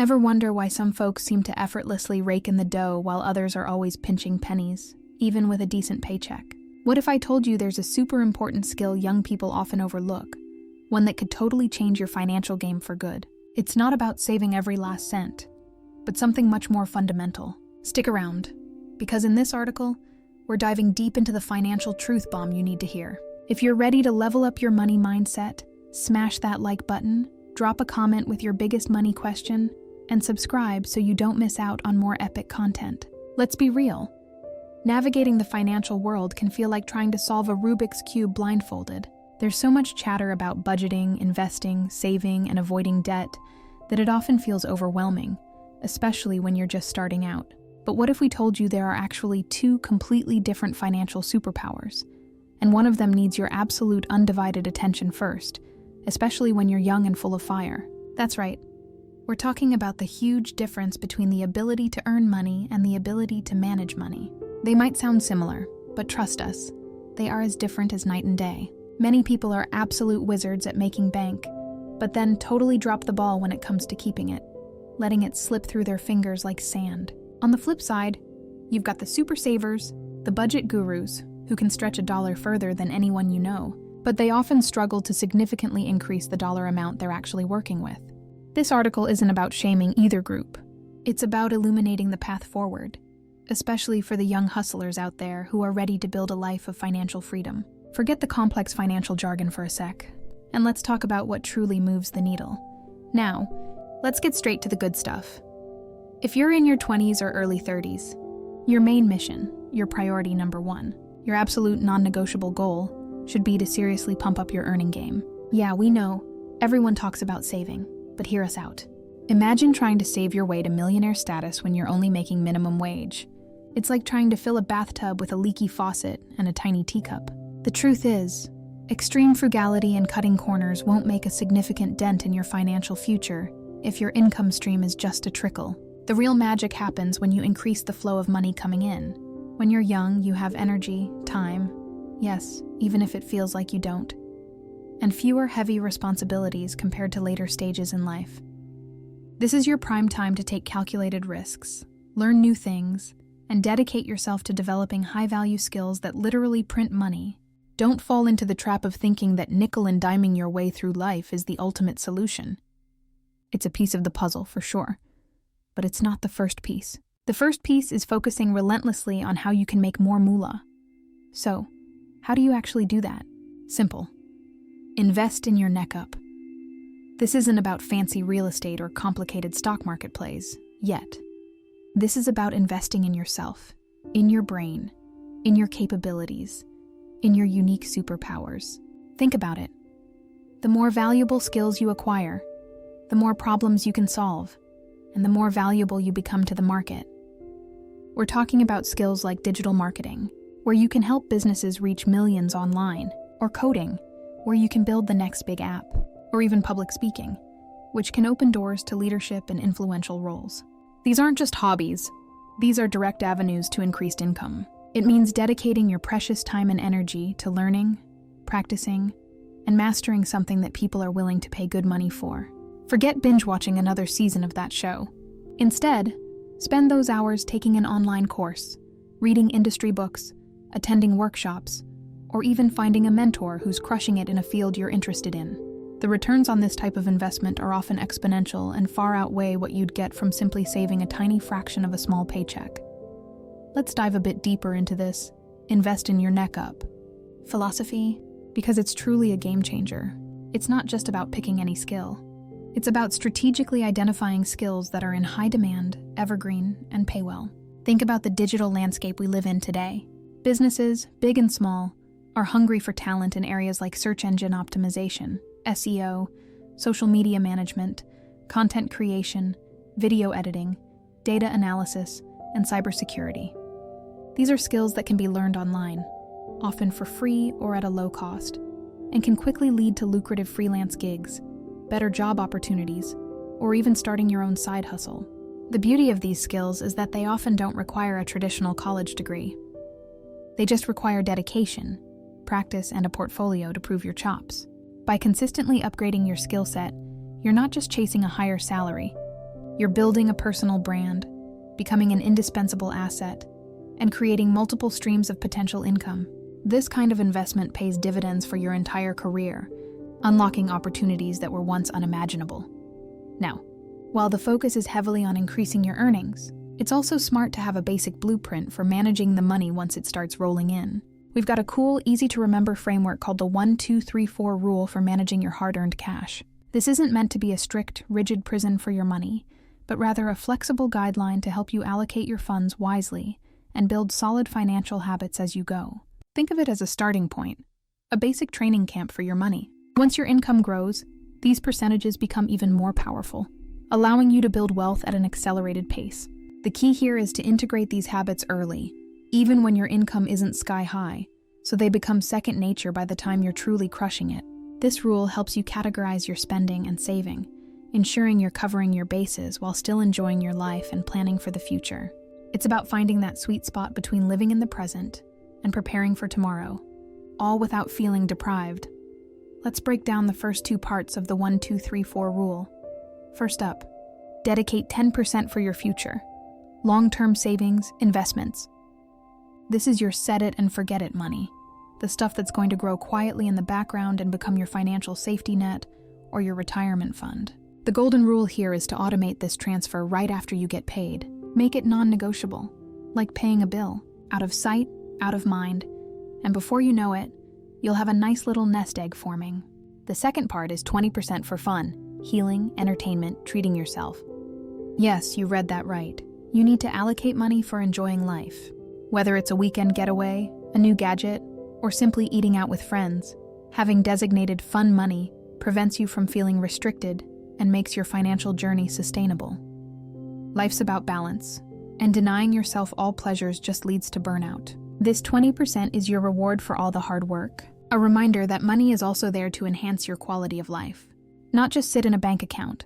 Ever wonder why some folks seem to effortlessly rake in the dough while others are always pinching pennies, even with a decent paycheck? What if I told you there's a super important skill young people often overlook, one that could totally change your financial game for good? It's not about saving every last cent, but something much more fundamental. Stick around, because in this article, we're diving deep into the financial truth bomb you need to hear. If you're ready to level up your money mindset, smash that like button, drop a comment with your biggest money question, and subscribe so you don't miss out on more epic content. Let's be real. Navigating the financial world can feel like trying to solve a Rubik's Cube blindfolded. There's so much chatter about budgeting, investing, saving, and avoiding debt that it often feels overwhelming, especially when you're just starting out. But what if we told you there are actually two completely different financial superpowers, and one of them needs your absolute undivided attention first, especially when you're young and full of fire? That's right. We're talking about the huge difference between the ability to earn money and the ability to manage money. They might sound similar, but trust us, they are as different as night and day. Many people are absolute wizards at making bank, but then totally drop the ball when it comes to keeping it, letting it slip through their fingers like sand. On the flip side, you've got the super savers, the budget gurus, who can stretch a dollar further than anyone you know, but they often struggle to significantly increase the dollar amount they're actually working with. This article isn't about shaming either group. It's about illuminating the path forward, especially for the young hustlers out there who are ready to build a life of financial freedom. Forget the complex financial jargon for a sec, and let's talk about what truly moves the needle. Now, let's get straight to the good stuff. If you're in your 20s or early 30s, your main mission, your priority number one, your absolute non-negotiable goal should be to seriously pump up your earning game. Yeah, we know, everyone talks about saving. But hear us out. Imagine trying to save your way to millionaire status when you're only making minimum wage. It's like trying to fill a bathtub with a leaky faucet and a tiny teacup. The truth is, extreme frugality and cutting corners won't make a significant dent in your financial future if your income stream is just a trickle. The real magic happens when you increase the flow of money coming in. When you're young, you have energy, time, yes, even if it feels like you don't, and fewer heavy responsibilities compared to later stages in life. This is your prime time to take calculated risks, learn new things, and dedicate yourself to developing high-value skills that literally print money. Don't fall into the trap of thinking that nickel and diming your way through life is the ultimate solution. It's a piece of the puzzle, for sure, but it's not the first piece. The first piece is focusing relentlessly on how you can make more moolah. So, how do you actually do that? Simple. Invest in your neck up. This isn't about fancy real estate or complicated stock market plays, yet. This is about investing in yourself, in your brain, in your capabilities, in your unique superpowers. Think about it. The more valuable skills you acquire, the more problems you can solve, and the more valuable you become to the market. We're talking about skills like digital marketing, where you can help businesses reach millions online, or coding, where you can build the next big app, or even public speaking, which can open doors to leadership and influential roles. These aren't just hobbies. These are direct avenues to increased income. It means dedicating your precious time and energy to learning, practicing, and mastering something that people are willing to pay good money for. Forget binge-watching another season of that show. Instead, spend those hours taking an online course, reading industry books, attending workshops, or even finding a mentor who's crushing it in a field you're interested in. The returns on this type of investment are often exponential and far outweigh what you'd get from simply saving a tiny fraction of a small paycheck. Let's dive a bit deeper into this invest in your neck up philosophy, because it's truly a game changer. It's not just about picking any skill. It's about strategically identifying skills that are in high demand, evergreen, and pay well. Think about the digital landscape we live in today. Businesses, big and small, are hungry for talent in areas like search engine optimization, SEO, social media management, content creation, video editing, data analysis, and cybersecurity. These are skills that can be learned online, often for free or at a low cost, and can quickly lead to lucrative freelance gigs, better job opportunities, or even starting your own side hustle. The beauty of these skills is that they often don't require a traditional college degree. They just require dedication, practice, and a portfolio to prove your chops. By consistently upgrading your skill set, you're not just chasing a higher salary, You're building a personal brand, becoming an indispensable asset, and creating multiple streams of potential income. This kind of investment pays dividends for your entire career, unlocking opportunities that were once unimaginable. Now, while the focus is heavily on increasing your earnings, it's also smart to have a basic blueprint for managing the money once it starts rolling in. We've got a cool, easy-to-remember framework called the 1-2-3-4 rule for managing your hard-earned cash. This isn't meant to be a strict, rigid prison for your money, but rather a flexible guideline to help you allocate your funds wisely and build solid financial habits as you go. Think of it as a starting point, a basic training camp for your money. Once your income grows, these percentages become even more powerful, allowing you to build wealth at an accelerated pace. The key here is to integrate these habits early, even when your income isn't sky high, so they become second nature by the time you're truly crushing it. This rule helps you categorize your spending and saving, ensuring you're covering your bases while still enjoying your life and planning for the future. It's about finding that sweet spot between living in the present and preparing for tomorrow, all without feeling deprived. Let's break down the first two parts of the 1-2-3-4 rule. First up, dedicate 10% for your future. Long-term savings, investments. This is your set-it-and-forget-it money, the stuff that's going to grow quietly in the background and become your financial safety net or your retirement fund. The golden rule here is to automate this transfer right after you get paid. Make it non-negotiable, like paying a bill, out of sight, out of mind, and before you know it, you'll have a nice little nest egg forming. The second part is 20% for fun, healing, entertainment, treating yourself. Yes, you read that right. You need to allocate money for enjoying life. Whether it's a weekend getaway, a new gadget, or simply eating out with friends, having designated fun money prevents you from feeling restricted and makes your financial journey sustainable. Life's about balance, and denying yourself all pleasures just leads to burnout. This 20% is your reward for all the hard work, a reminder that money is also there to enhance your quality of life, not just sit in a bank account.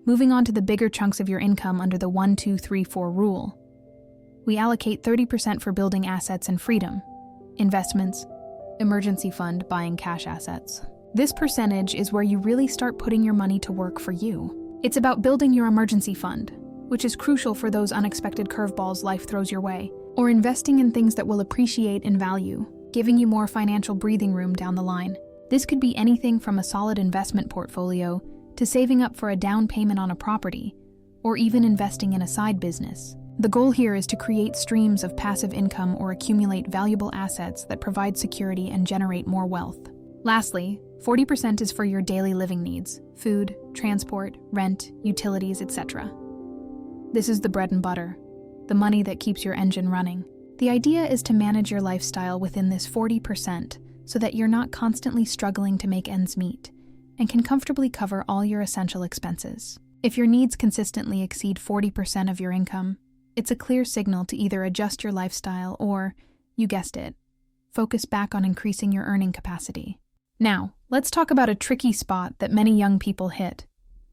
Moving on to the bigger chunks of your income under the 1-2-3-4 rule. We allocate 30% for building assets and freedom, investments, emergency fund, buying cash assets. This percentage is where you really start putting your money to work for you. It's about building your emergency fund, which is crucial for those unexpected curveballs life throws your way, or investing in things that will appreciate in value, giving you more financial breathing room down the line. This could be anything from a solid investment portfolio to saving up for a down payment on a property, or even investing in a side business. The goal here is to create streams of passive income or accumulate valuable assets that provide security and generate more wealth. Lastly, 40% is for your daily living needs: food, transport, rent, utilities, etc. This is the bread and butter, the money that keeps your engine running. The idea is to manage your lifestyle within this 40% so that you're not constantly struggling to make ends meet and can comfortably cover all your essential expenses. If your needs consistently exceed 40% of your income, it's a clear signal to either adjust your lifestyle or, you guessed it, focus back on increasing your earning capacity. Now, let's talk about a tricky spot that many young people hit: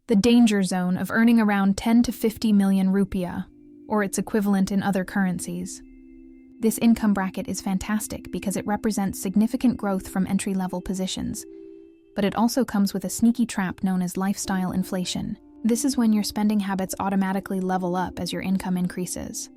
the danger zone of earning around 10 to 50 million rupiah, or its equivalent in other currencies. This income bracket is fantastic because it represents significant growth from entry-level positions, but it also comes with a sneaky trap known as lifestyle inflation. This is when your spending habits automatically level up as your income increases,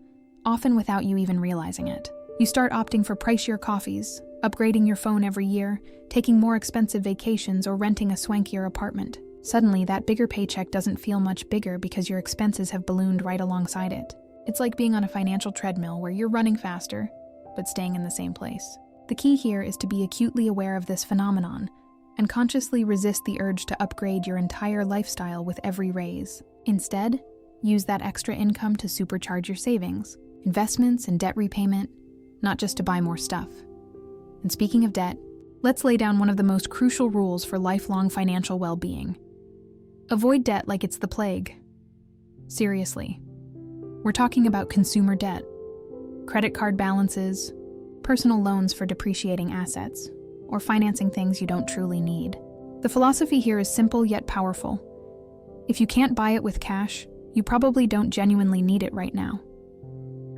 often without you even realizing it. You start opting for pricier coffees, upgrading your phone every year, taking more expensive vacations, or renting a swankier apartment. Suddenly, that bigger paycheck doesn't feel much bigger because your expenses have ballooned right alongside it. It's like being on a financial treadmill where you're running faster, but staying in the same place. The key here is to be acutely aware of this phenomenon and consciously resist the urge to upgrade your entire lifestyle with every raise. Instead, use that extra income to supercharge your savings, investments, and debt repayment, not just to buy more stuff. And speaking of debt, let's lay down one of the most crucial rules for lifelong financial well-being. Avoid debt like it's the plague. Seriously. We're talking about consumer debt, credit card balances, personal loans for depreciating assets, or financing things you don't truly need. The philosophy here is simple yet powerful. If you can't buy it with cash, you probably don't genuinely need it right now.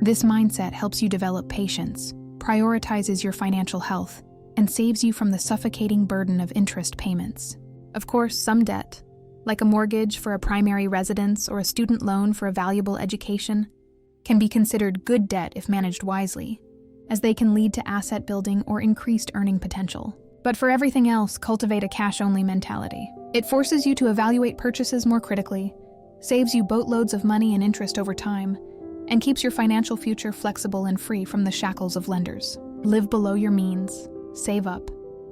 This mindset helps you develop patience, prioritizes your financial health, and saves you from the suffocating burden of interest payments. Of course, some debt, like a mortgage for a primary residence or a student loan for a valuable education, can be considered good debt if managed wisely, as they can lead to asset building or increased earning potential. But for everything else, cultivate a cash-only mentality. It forces you to evaluate purchases more critically, saves you boatloads of money and interest over time, and keeps your financial future flexible and free from the shackles of lenders. Live below your means, save up,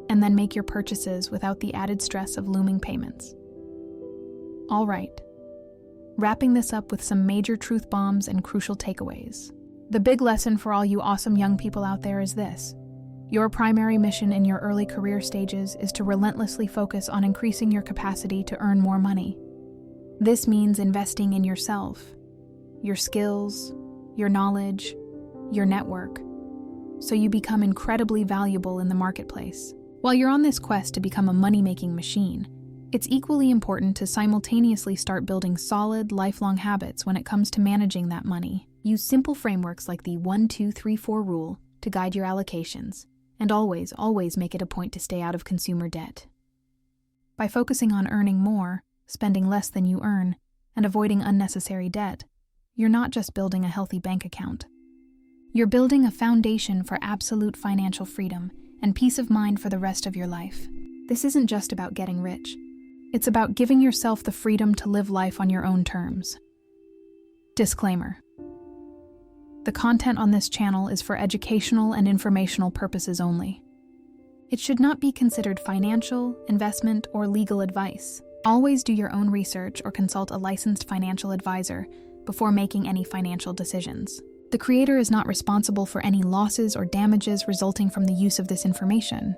and then make your purchases without the added stress of looming payments. All right. Wrapping this up with some major truth bombs and crucial takeaways. The big lesson for all you awesome young people out there is this. Your primary mission in your early career stages is to relentlessly focus on increasing your capacity to earn more money. This means investing in yourself, your skills, your knowledge, your network, so you become incredibly valuable in the marketplace. While you're on this quest to become a money-making machine, it's equally important to simultaneously start building solid, lifelong habits when it comes to managing that money. Use simple frameworks like the 1-2-3-4 rule to guide your allocations, and always make it a point to stay out of consumer debt. By focusing on earning more, spending less than you earn, and avoiding unnecessary debt, you're not just building a healthy bank account. You're building a foundation for absolute financial freedom and peace of mind for the rest of your life. This isn't just about getting rich. It's about giving yourself the freedom to live life on your own terms. Disclaimer. The content on this channel is for educational and informational purposes only. It should not be considered financial, investment, or legal advice. Always do your own research or consult a licensed financial advisor before making any financial decisions. The creator is not responsible for any losses or damages resulting from the use of this information.